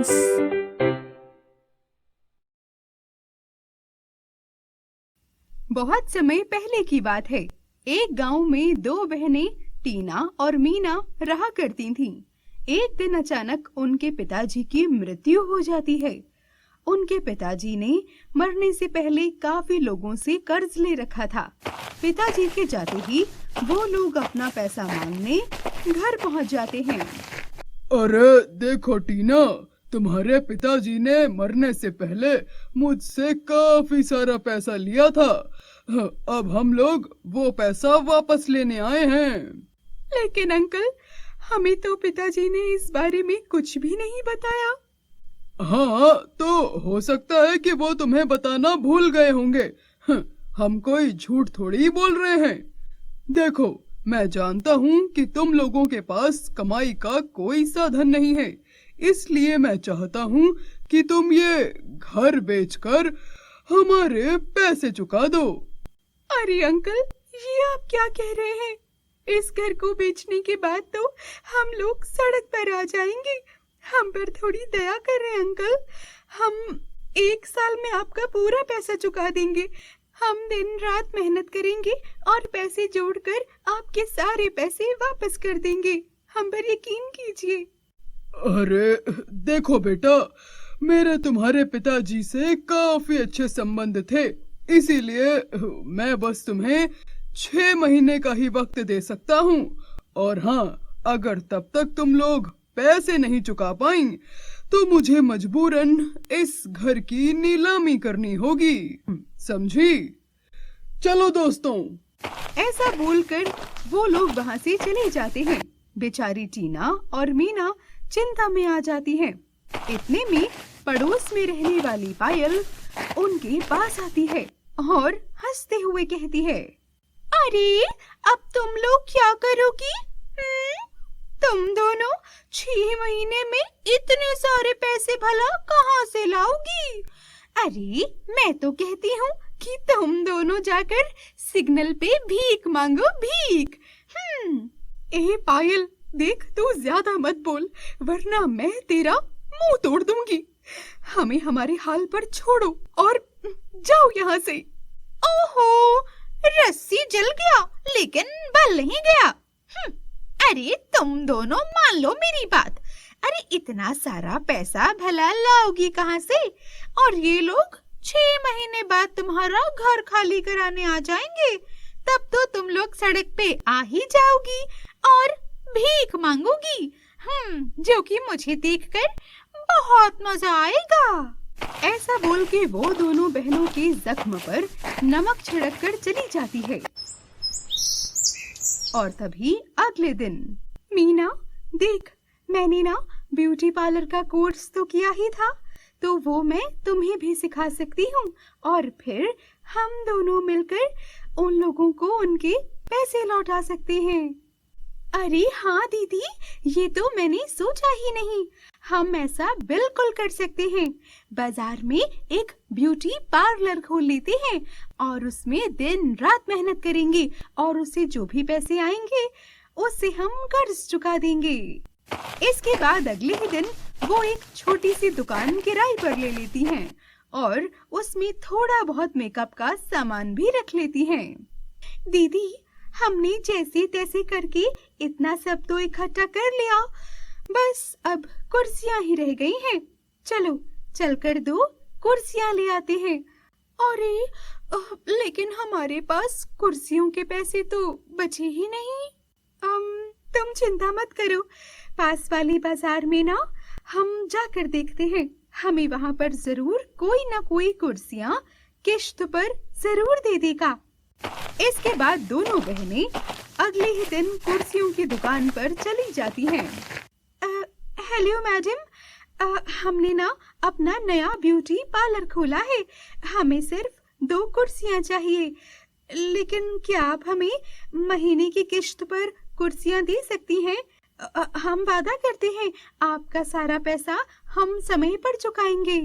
Science. बहुत समय पहले की बात है। एक गांव में दो बहनें टीना और मीना रहा करती थीं। एक दिन अचानक उनके पिताजी की मृत्यु हो जाती है। उनके पिताजी ने मरने से पहले काफी लोगों से कर्ज ले रखा था। पिताजी के जाते ही वो लोग अपना पैसा मांगने घर पहुंच जाते हैं। अरे देखो टीना, तुम्हारे पिताजी ने मरने से पहले मुझसे काफी सारा पैसा लिया था। अब हम लोग वो पैसा वापस लेने आए हैं। लेकिन अंकल, हमें तो पिताजी ने इस बारे में कुछ भी नहीं बताया। हाँ, तो हो सकता है कि वो तुम्हें बताना भूल गए होंगे। हम कोई झूठ थोड़ी बोल रहे हैं। देखो, मैं जानता हूँ कि तुम लोगों के पास कमाई का कोई साधन नहीं है, इसलिए मैं चाहता हूँ कि तुम ये घर बेचकर हमारे पैसे चुका दो। अरे अंकल, ये आप क्या कह रहे हैं? इस घर को बेचने के बाद तो हम लोग सड़क पर आ जाएंगे। हम पर थोड़ी दया करें अंकल। हम 1 साल में आपका पूरा पैसा चुका देंगे। हम दिन रात मेहनत करेंगे और पैसे जोड़कर आपके सारे पैसे वापस कर देंगे। हम पर यकीन कीजिए। अरे देखो बेटा, मेरे तुम्हारे पिताजी से काफी अच्छे संबंध थे, इसीलिए मैं बस तुम्हें 6 महीने का ही वक्त दे सकता हूँ। और हाँ, अगर तब तक तुम लोग पैसे नहीं चुका पाई तो मुझे मजबूरन इस घर की नीलामी करनी होगी, समझी? चलो दोस्तों। ऐसा बोलकर वो लोग वहाँ से चले जाते हैं। बेचारी टीना और मीना चिंता में आ जाती हैं। इतने में पड़ोस में रहने वाली पायल उनके पास आती है और हंसते हुए कहती है, अरे अब तुम लोग क्या करोगी? तुम दोनों 6 महीने में इतने सारे पैसे भला कहाँ से लाओगी? अरे मैं तो कहती हूँ कि तुम दोनों जाकर सिग्नल पे भीख मांगो, भीख। ए पायल, देख तू ज्यादा मत बोल, वरना मैं तेरा मुंह तोड़ दूंगी। हमें हमारे हाल पर छोड़ो और जाओ यहाँ से। ओहो, रस्सी जल गया लेकिन बल नहीं गया। अरे तुम दोनों मान लो मेरी बात। अरे इतना सारा पैसा भला लाओगी कहाँ से? और ये लोग 6 महीने बाद तुम्हारा घर खाली कराने आ जाएंगे। तब तो तुम लोग सड़क पे आ ही जाओगी और भीख मांगोगी, जो कि मुझे देखकर बहुत मजा आएगा। ऐसा बोल के वो दोनों बहनों के जख्म पर नमक छिड़क कर चली जाती है। और तभी अगले दिन, मीना देख, मैंने ना ब्यूटी पार्लर का कोर्स तो किया ही था, तो वो मैं तुम्हें भी सिखा सकती हूँ और फिर हम दोनों मिलकर उन लोगों को उनके पैसे लौटा सकते हैं। अरे हाँ दीदी, ये तो मैंने सोचा ही नहीं। हम ऐसा बिल्कुल कर सकते हैं। बाजार में एक ब्यूटी पार्लर खोल लेते हैं और उसमें दिन रात मेहनत करेंगे और उससे जो भी पैसे आएंगे उससे हम कर्ज चुका देंगे। इसके बाद अगले ही दिन वो एक छोटी सी दुकान किराए पर ले लेती हैं और उसमें थोड़ा बहुत मेकअप का सामान भी रख लेती हैं। दीदी, हमने जैसे तैसे करके इतना सब तो इकट्ठा कर लिया, बस अब कुर्सियां ही रह गई हैं। चलो चलकर 2 कुर्सियां ले आते हैं। अरे लेकिन हमारे पास कुर्सियों के पैसे तो बचे ही नहीं। तुम चिंता मत करो, पास वाली बाजार में ना हम जाकर देखते हैं। हमें वहाँ पर जरूर कोई ना कोई कुर्सियां किश्त पर जरूर दे देगा। इसके बाद दोनों बहनें अगले ही दिन कुर्सियों की दुकान पर चली जाती हैं। हेलो मैडम, हमने ना अपना नया ब्यूटी पार्लर खोला है। हमें सिर्फ 2 कुर्सियां चाहिए, लेकिन क्या आप हमें महीने की किश्त पर कुर्सियां दे सकती हैं? हम वादा करते हैं आपका सारा पैसा हम समय पर चुकाएंगे।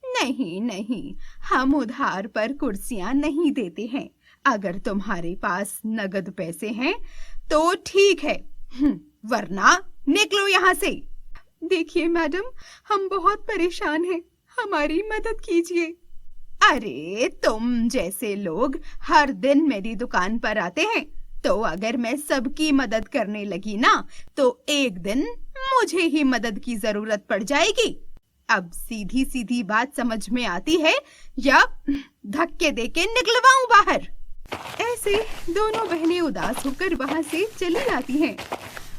नहीं नहीं, हम उधार पर कुर्सियां नहीं देते हैं। अगर तुम्हारे पास नगद पैसे हैं तो ठीक है, वरना निकलो यहाँ से। देखिए मैडम, हम बहुत परेशान हैं, हमारी मदद कीजिए। अरे तुम जैसे लोग हर दिन मेरी दुकान पर आते हैं, तो अगर मैं सबकी मदद करने लगी ना तो एक दिन मुझे ही मदद की जरूरत पड़ जाएगी। अब सीधी सीधी बात समझ में आती है या धक्के देके निकलवाऊं बाहर? ऐसे दोनों बहनें उदास होकर वहां से चली जाती हैं।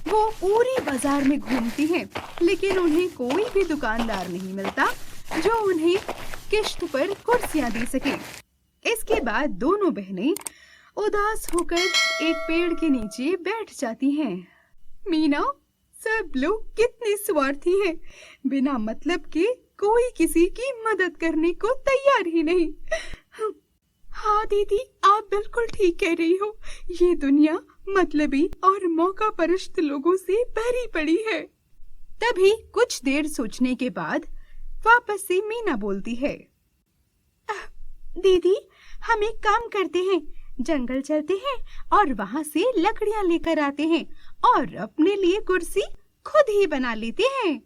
वो पूरी बाजार में घूमती हैं, लेकिन उन्हें कोई भी दुकानदार नहीं मिलता जो उन्हें किश्त पर कुर्सियां दे सके। इसके बाद दोनों बहनें उदास होकर एक पेड़ के नीचे बैठ जाती हैं। मीना, सब लोग कितने स्वार्थी हैं, बिना मतलब के कोई किसी की मदद करने को तैयार ही नहीं। हाँ दीदी, आप बिल्कुल ठीक कह रही हो, ये दुनिया मतलबी और मौका परस्त लोगों से भरी पड़ी है। तभी कुछ देर सोचने के बाद वापस से मीना बोलती है, दीदी हम एक काम करते हैं, जंगल चलते हैं और वहाँ से लकड़ियाँ लेकर आते हैं और अपने लिए कुर्सी खुद ही बना लेते हैं।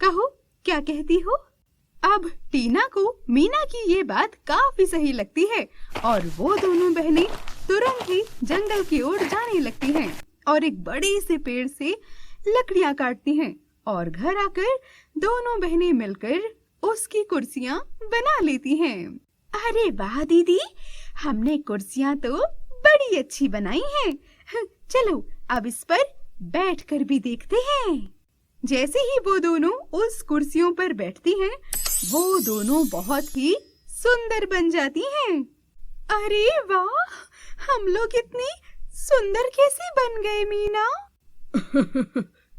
कहो क्या कहती हो? अब टीना को मीना की ये बात काफी सही लगती है और वो दोनों बहनें तुरंत ही जंगल की ओर जाने लगती हैं और एक बड़े से पेड़ से लकड़ियाँ काटती हैं और घर आकर दोनों बहनें मिलकर उसकी कुर्सियाँ बना लेती हैं। अरे वाह दीदी, हमने कुर्सियाँ तो बड़ी अच्छी बनाई हैं। चलो अब इस पर बैठकर भी देखते हैं। जैसे ही वो दोनों उस कुर्सियों पर बैठती हैं, वो दोनों बहुत ही सुंदर बन जाती हैं। अरे वाह, हम लोग इतनी सुंदर कैसे बन गए मीना?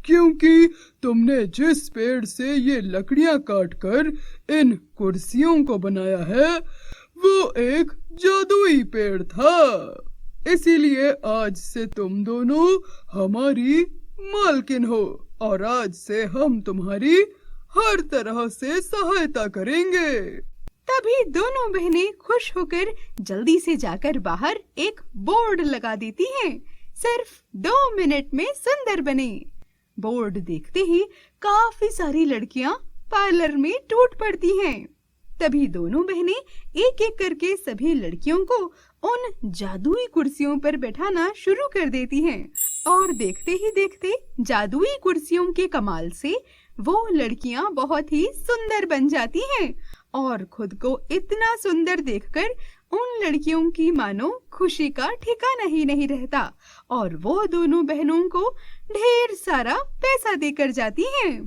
क्योंकि तुमने जिस पेड़ से ये लकड़ियां काटकर इन कुर्सियों को बनाया है, वो एक जादुई पेड़ था। इसीलिए आज से तुम दोनों हमारी मालकिन हो और आज से हम तुम्हारी हर तरह से सहायता करेंगे। तभी दोनों बहनें खुश होकर जल्दी से जाकर बाहर एक बोर्ड लगा देती हैं। सिर्फ 2 मिनट में सुंदर बने। बोर्ड देखते ही काफी सारी लड़कियां पार्लर में टूट पड़ती हैं। तभी दोनों बहनें एक एक करके सभी लड़कियों को उन जादुई कुर्सियों पर बैठाना शुरू कर देती हैं और देखते ही देखते जादुई कुर्सियों के कमाल से वो लड़कियां बहुत ही सुंदर बन जाती हैं और खुद को इतना सुंदर देखकर उन लड़कियों की मानो खुशी का ठिकाना ही नहीं रहता और वो दोनों बहनों को ढेर सारा पैसा देकर जाती हैं।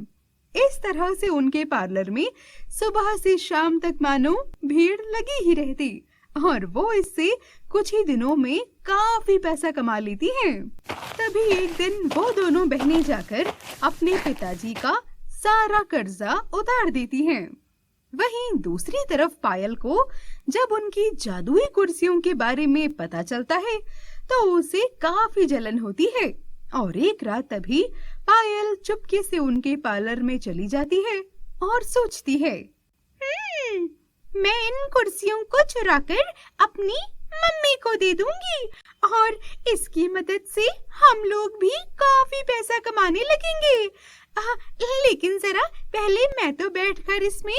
इस तरह से उनके पार्लर में सुबह से शाम तक मानो भीड़ लगी ही रहती और वो इससे कुछ ही दिनों में काफी पैसा कमा लेती हैं। तभी एक दिन वो दोनों बहनें जाकर अपने पिताजी का सारा कर्जा उतार देती हैं। वहीं दूसरी तरफ पायल को जब उनकी जादुई कुर्सियों के बारे में पता चलता है तो उसे काफी जलन होती है और एक रात तभी पायल चुपके से उनके पार्लर में चली जाती है और सोचती है, मैं इन कुर्सियों को चुराकर अपनी मम्मी को दे दूंगी और इसकी मदद से हम लोग भी काफी पैसा कमाने लगेंगे। लेकिन जरा पहले मैं तो बैठकर इसमें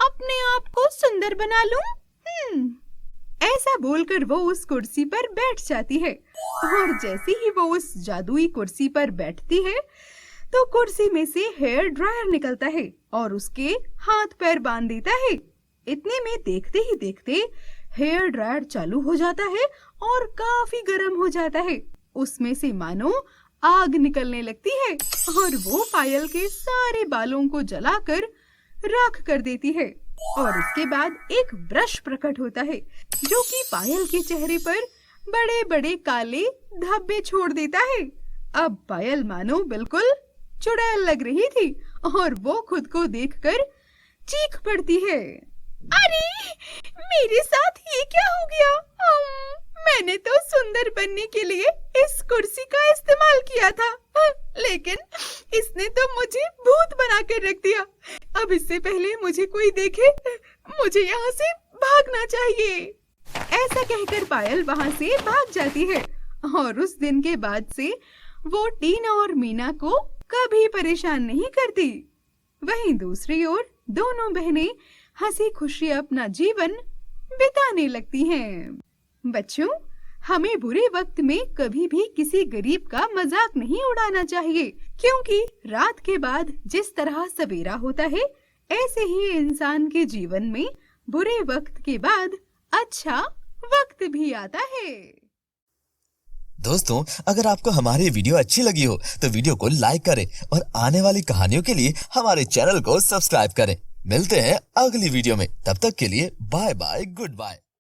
अपने आप को सुंदर बना लूं। ऐसा बोलकर वो उस कुर्सी पर बैठ जाती है और जैसे ही वो उस जादुई कुर्सी पर बैठती है तो कुर्सी में से हेयर ड्रायर निकलता है और उसके हाथ पैर बांध देता है। इतने में देखते ही देखते हेयर ड्रायर चालू हो जाता है और काफी गर्म हो जाता है। उसमें से मानो आग निकलने लगती है और वो पायल के सारे बालों को जलाकर राख कर देती है और इसके बाद एक ब्रश प्रकट होता है जो कि पायल के चेहरे पर बड़े बड़े काले धब्बे छोड़ देता है। अब पायल मानो बिल्कुल चुड़ैल लग रही थी और वो खुद को देखकर चीख पड़ती है, अरे मेरे साथ ये क्या हो गया? मैंने तो सुंदर बनने के लिए इस कुर्सी का इस्तेमाल किया था, लेकिन इसने तो मुझे भूत बनाकर रख दिया। अब इससे पहले मुझे कोई देखे, मुझे यहाँ से भागना चाहिए। ऐसा कहकर पायल वहाँ से भाग जाती है और उस दिन के बाद से वो टीना और मीना को कभी परेशान नहीं करती। वहीं दूसरी ओर दोनों बहनें हंसी खुशी अपना जीवन बिताने लगती हैं। बच्चों, हमें बुरे वक्त में कभी भी किसी गरीब का मजाक नहीं उड़ाना चाहिए, क्योंकि रात के बाद जिस तरह सवेरा होता है, ऐसे ही इंसान के जीवन में बुरे वक्त के बाद अच्छा वक्त भी आता है। दोस्तों, अगर आपको हमारी वीडियो अच्छी लगी हो तो वीडियो को लाइक करें और आने वाली कहानियों के लिए हमारे चैनल को सब्सक्राइब करें। मिलते हैं अगली वीडियो में, तब तक के लिए बाय बाय, गुड बाय।